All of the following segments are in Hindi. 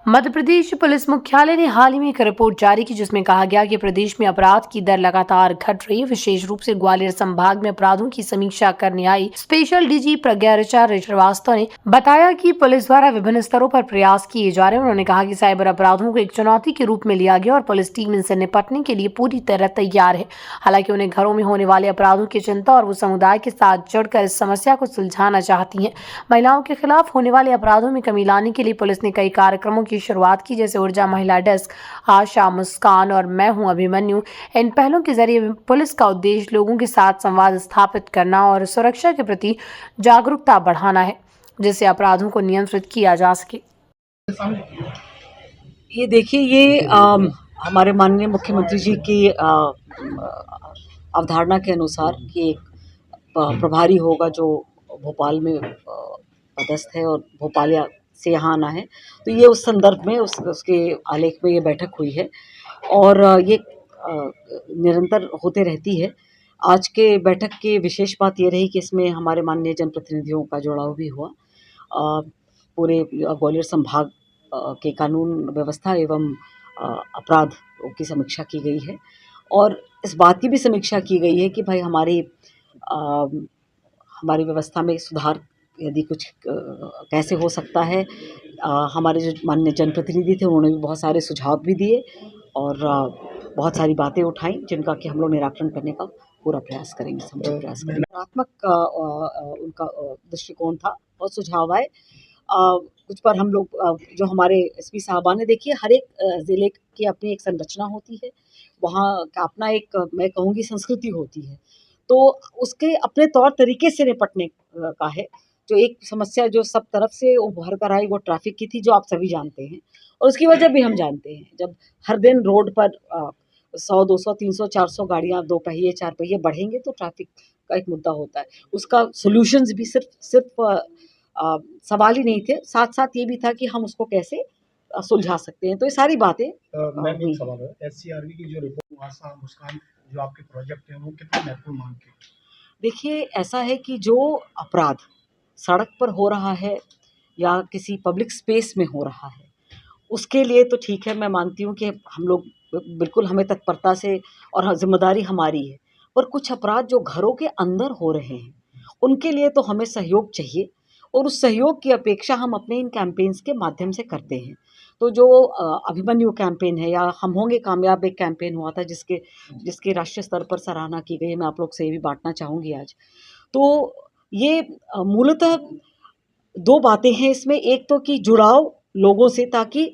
मध्य प्रदेश पुलिस मुख्यालय ने हाल ही में एक रिपोर्ट जारी की जिसमें कहा गया कि प्रदेश में अपराध की दर लगातार घट रही है। विशेष रूप से ग्वालियर संभाग में अपराधों की समीक्षा करने आई स्पेशल डीजी प्रज्ञा ऋचा श्रीवास्तव ने बताया कि पुलिस द्वारा विभिन्न स्तरों पर प्रयास किए जा रहे हैं। उन्होंने कहा कि साइबर अपराधों को एक चुनौती के रूप में लिया गया और पुलिस टीम इनसे निपटने के लिए पूरी तरह तैयार है। हालांकि उन्हें घरों में होने वाले अपराधों की चिंता और वो समुदाय के साथ जुड़कर इस समस्या को सुलझाना चाहती हैं। महिलाओं के खिलाफ होने वाले अपराधों में कमी लाने के लिए पुलिस ने कई कार्यक्रमों की शुरुआत की, जैसे ऊर्जा महिला डेस्क, आशा, मुस्कान और मैं हूं अभिमन्यु। इन पहलों के जरिए पुलिस का उद्देश्य लोगों के साथ संवाद स्थापित करना और सुरक्षा के प्रति जागरूकता बढ़ाना है, जिससे अपराधों को नियंत्रित किया जा सके। ये देखिए, ये हमारे माननीय मुख्यमंत्री जी की अवधारणा के अनुसार कि एक प्रभारी होगा जो भोपाल में पदस्थ है और भोपाल से यहाँ आना है, तो ये उस संदर्भ में उसके आलेख में ये बैठक हुई है और ये निरंतर होते रहती है। आज के बैठक की विशेष बात ये रही कि इसमें हमारे माननीय जनप्रतिनिधियों का जुड़ाव भी हुआ। पूरे ग्वालियर संभाग के कानून व्यवस्था एवं अपराध की समीक्षा की गई है और इस बात की भी समीक्षा की गई है कि भाई हमारी व्यवस्था में सुधार यदि कुछ कैसे हो सकता है। हमारे जो माननीय जनप्रतिनिधि थे उन्होंने भी बहुत सारे सुझाव भी दिए और बहुत सारी बातें उठाई जिनका कि हम लोग निराकरण करने का पूरा प्रयास करेंगे, समझ प्रयास करेंगे। सकारात्मक उनका दृष्टिकोण था और सुझाव आए। कुछ पर हम लोग जो हमारे एसपी साहबान ने, देखिए हर एक ज़िले की अपनी एक संरचना होती है, वहाँ का अपना एक मैं कहूँगी संस्कृति होती है, तो उसके अपने तौर तरीके से निपटने का है। जो एक समस्या जो सब तरफ से उभर कर आई वो ट्रैफिक की थी, जो आप सभी जानते हैं और उसकी वजह भी हम जानते हैं। जब हर दिन रोड पर 100, 200, 300, 400 गाड़ियाँ 2 पहिए 4 पहिए बढ़ेंगे तो ट्रैफिक का एक मुद्दा होता है। उसका सॉल्यूशंस भी सिर्फ सवाल ही नहीं थे, साथ-साथ ये भी था कि हम उसको कैसे सुलझा सकते हैं। तो ये सारी बातें मैम एक सवाल है, एससीआरबी की जो रिपोर्ट आशा, मुस्कान जो आपके प्रोजेक्ट हैं वो कितने महत्वपूर्ण मानते हैं? देखिए, ऐसा है कि जो अपराध सड़क पर हो रहा है या किसी पब्लिक स्पेस में हो रहा है, उसके लिए तो ठीक है, मैं मानती हूँ कि हम लोग बिल्कुल हमें तत्परता से और हाँ, ज़िम्मेदारी हमारी है। पर कुछ अपराध जो घरों के अंदर हो रहे हैं, उनके लिए तो हमें सहयोग चाहिए और उस सहयोग की अपेक्षा हम अपने इन कैंपेन्स के माध्यम से करते हैं। तो जो अभिमन्यु कैंपेन है या हम होंगे कामयाब एक कैंपेन हुआ था जिसके राष्ट्रीय स्तर पर सराहना की गई है, मैं आप लोग से ये भी बाँटना चाहूँगी आज। तो ये मूलतः 2 बातें हैं इसमें, एक तो कि जुड़ाव लोगों से, ताकि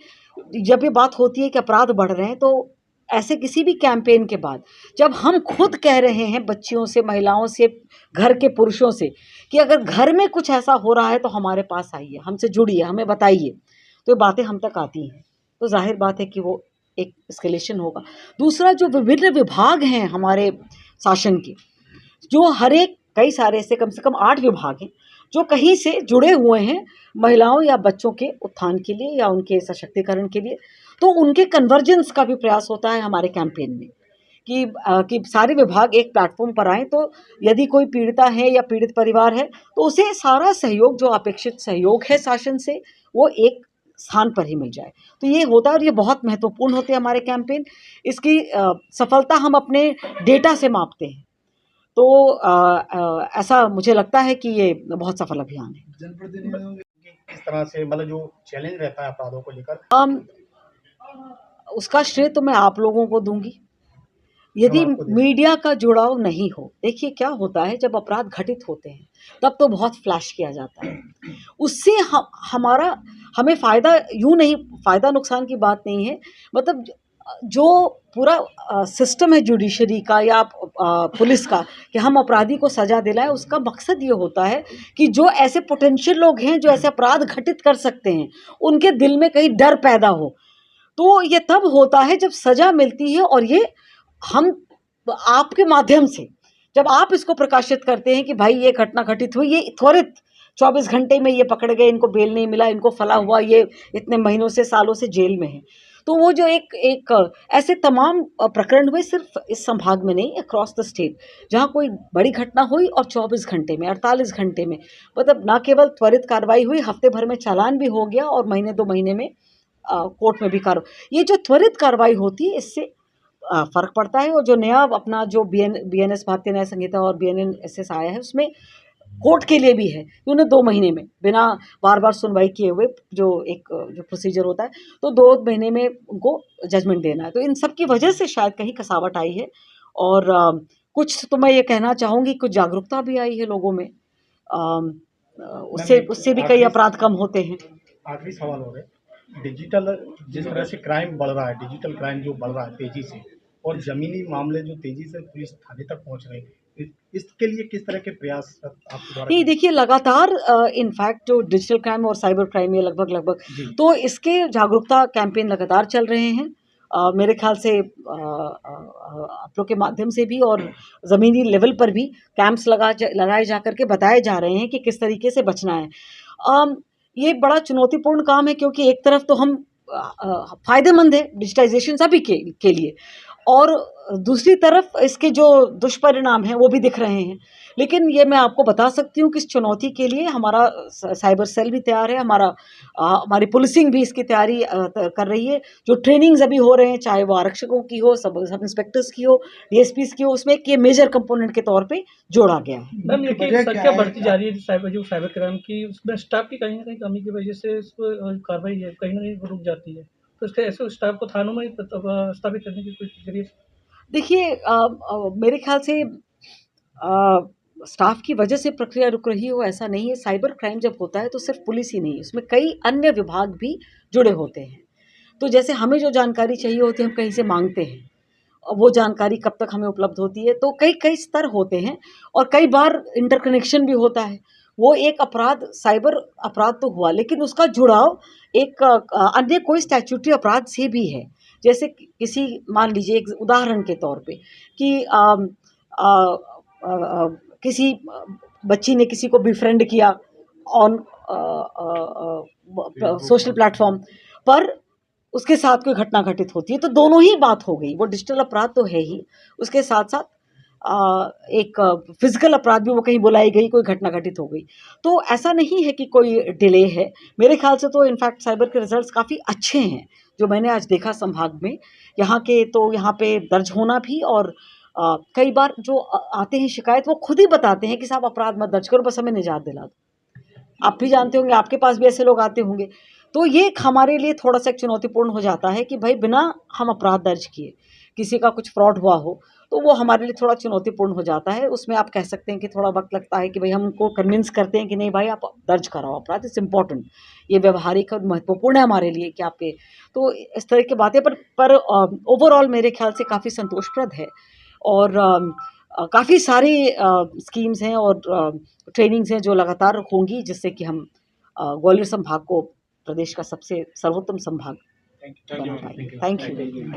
जब ये बात होती है कि अपराध बढ़ रहे हैं तो ऐसे किसी भी कैंपेन के बाद जब हम खुद कह रहे हैं बच्चियों से, महिलाओं से, घर के पुरुषों से कि अगर घर में कुछ ऐसा हो रहा है तो हमारे पास आइए, हमसे जुड़िए, हमें बताइए, तो ये बातें हम तक आती हैं। तो ज़ाहिर बात है कि वो एक एस्केलेशन होगा। दूसरा, जो विभिन्न विभाग हैं हमारे शासन के, जो हर एक कई सारे ऐसे कम से कम 8 विभाग हैं जो कहीं से जुड़े हुए हैं महिलाओं या बच्चों के उत्थान के लिए या उनके सशक्तिकरण के लिए, तो उनके कन्वर्जेंस का भी प्रयास होता है हमारे कैंपेन में कि सारे विभाग एक प्लेटफॉर्म पर आएँ, तो यदि कोई पीड़िता है या पीड़ित परिवार है तो उसे सारा सहयोग, जो अपेक्षित सहयोग है शासन से, वो एक स्थान पर ही मिल जाए। तो ये होता है और ये बहुत महत्वपूर्ण होते हैं हमारे कैंपेन। इसकी सफलता हम अपने डेटा से मापते हैं। तो ऐसा मुझे लगता है कि ये बहुत सफल अभियान है। जनप्रतिनिधियों की किस तरह से मतलब जो चैलेंज रहता है अपराधों को लेकर, उसका श्रेय तो मैं आप लोगों को दूँगी। यदि मीडिया का जुड़ाव नहीं हो, देखिए क्या होता है जब अपराध घटित होते हैं, तब तो बहुत फ्लैश किया जाता है। उससे हमें फ़ायदा यूँ नहीं, फ़ायदा नुकसान की बात नहीं है, मतलब जो पूरा सिस्टम है जुडिशरी का या पुलिस का कि हम अपराधी को सज़ा दिलाएँ, उसका मकसद ये होता है कि जो ऐसे पोटेंशियल लोग हैं, जो ऐसे अपराध घटित कर सकते हैं, उनके दिल में कहीं डर पैदा हो। तो ये तब होता है जब सज़ा मिलती है और ये हम आपके माध्यम से जब आप इसको प्रकाशित करते हैं कि भाई ये घटना घटित हुई, ये त्वरित 24 घंटे में ये पकड़ गए, इनको बेल नहीं मिला, इनको फला हुआ, ये इतने महीनों से सालों से जेल में है। तो वो जो एक ऐसे तमाम प्रकरण हुए, सिर्फ इस संभाग में नहीं, अक्रॉस द स्टेट, जहाँ कोई बड़ी घटना हुई और 24 घंटे में, 48 घंटे में, मतलब ना केवल त्वरित कार्रवाई हुई, हफ्ते भर में चालान भी हो गया और महीने 2 महीने में कोर्ट में भी ये जो त्वरित कार्रवाई होती है इससे फ़र्क पड़ता है। और जो नया अपना जो BNS भारतीय न्याय संहिता और BNSS आया है उसमें कोर्ट के लिए भी है कि उन्हें 2 महीने में बिना बार-बार सुनवाई किए हुए जो प्रोसीजर होता है तो 2 महीने में उनको जजमेंट देना है। तो इन सब की वजह से शायद कहीं कसावट आई है और कुछ तो मैं ये कहना चाहूँगी कुछ जागरूकता भी आई है लोगों में। उससे भी कई अपराध कम होते हैं। आखिरी सवाल हो गए, डिजिटल जिस तरह से क्राइम बढ़ रहा है, डिजिटल क्राइम जो बढ़ रहा है तेजी से और ज़मीनी मामले जो तेजी से पुलिस थाने तक पहुंच रहे हैं, इसके लिए किस तरह के प्रयास आपके द्वारा? नहीं देखिए लगातार इनफैक्ट जो डिजिटल क्राइम और साइबर क्राइम ये लगभग तो इसके जागरूकता कैंपेन लगातार चल रहे हैं। मेरे ख्याल से आप लोग के माध्यम से भी और ज़मीनी लेवल पर भी कैंप्स लगाए जा करके बताए जा रहे हैं कि किस तरीके से बचना है। ये बड़ा चुनौतीपूर्ण काम है क्योंकि एक तरफ तो हम फ़ायदेमंद है डिजिटाइजेशन सभी के लिए और दूसरी तरफ इसके जो दुष्परिणाम हैं वो भी दिख रहे हैं। लेकिन ये मैं आपको बता सकती हूँ कि इस चुनौती के लिए हमारा साइबर सेल भी तैयार है, हमारी पुलिसिंग भी इसकी तैयारी कर रही है। जो ट्रेनिंग्स अभी हो रहे हैं चाहे वो आरक्षकों की हो, सब इंस्पेक्टर्स की हो, DSPs की हो, उसमें एक ये मेजर कंपोनेंट के तौर पे जोड़ा गया है। मैम लेकिन संख्या बढ़ती जा रही है साइबर क्राइम की, उसमें स्टाफ की कहीं ना कहीं कमी की वजह से कार्रवाई कहीं ना कहीं रुक जाती है, तो इसके ऐसे स्टाफ को थानों में स्थापित करने की कोशिश करिए। देखिए मेरे ख्याल से स्टाफ की वजह से प्रक्रिया रुक रही हो ऐसा नहीं है। साइबर क्राइम जब होता है तो सिर्फ पुलिस ही नहीं, उसमें कई अन्य विभाग भी जुड़े होते हैं। तो जैसे हमें जो जानकारी चाहिए होती है हम कहीं से मांगते हैं, वो जानकारी कब तक हमें उपलब्ध होती है, तो कई स्तर होते हैं और कई बार इंटरकनेक्शन भी होता है। वो एक अपराध साइबर अपराध तो हुआ लेकिन उसका जुड़ाव एक अन्य कोई स्टैट्यूटरी अपराध से भी है। जैसे किसी मान लीजिए एक उदाहरण के तौर पे कि किसी बच्ची ने किसी को बिफ्रेंड किया ऑन सोशल प्लेटफॉर्म पर उसके साथ कोई घटना घटित होती है तो दोनों ही बात हो गई। वो डिजिटल अपराध तो है ही, उसके साथ साथ एक फिजिकल अपराध भी वो कहीं बुलाई गई, कोई घटना घटित हो गई। तो ऐसा नहीं है कि कोई डिले है। मेरे ख्याल से तो इनफैक्ट साइबर के रिजल्ट्स काफ़ी अच्छे हैं जो मैंने आज देखा संभाग में। यहाँ पे दर्ज होना भी और कई बार जो आते हैं शिकायत वो खुद ही बताते हैं कि साहब अपराध मत दर्ज करो, बस हमें निजात दिला दो। आप भी जानते होंगे, आपके पास भी ऐसे लोग आते होंगे। तो ये एक हमारे लिए थोड़ा-सा एक चुनौतीपूर्ण हो जाता है कि भाई बिना हम अपराध दर्ज किए किसी का कुछ फ्रॉड हुआ हो, तो वो हमारे लिए थोड़ा चुनौतीपूर्ण हो जाता है। उसमें आप कह सकते हैं कि थोड़ा वक़्त लगता है कि भाई हम उनको कन्विंस करते हैं कि नहीं भाई आप दर्ज कराओ अपराध, इट्स इम्पोर्टेंट। ये व्यावहारिक और महत्वपूर्ण है हमारे लिए कि आपके तो इस तरह की बातें पर ओवरऑल मेरे ख्याल से काफ़ी संतोषप्रद है और काफ़ी सारी स्कीम्स हैं और ट्रेनिंग्स हैं जो लगातार होंगी जिससे कि हम ग्वालियर संभाग को प्रदेश का सबसे सर्वोत्तम संभाग बना पाएंगे। Thank you.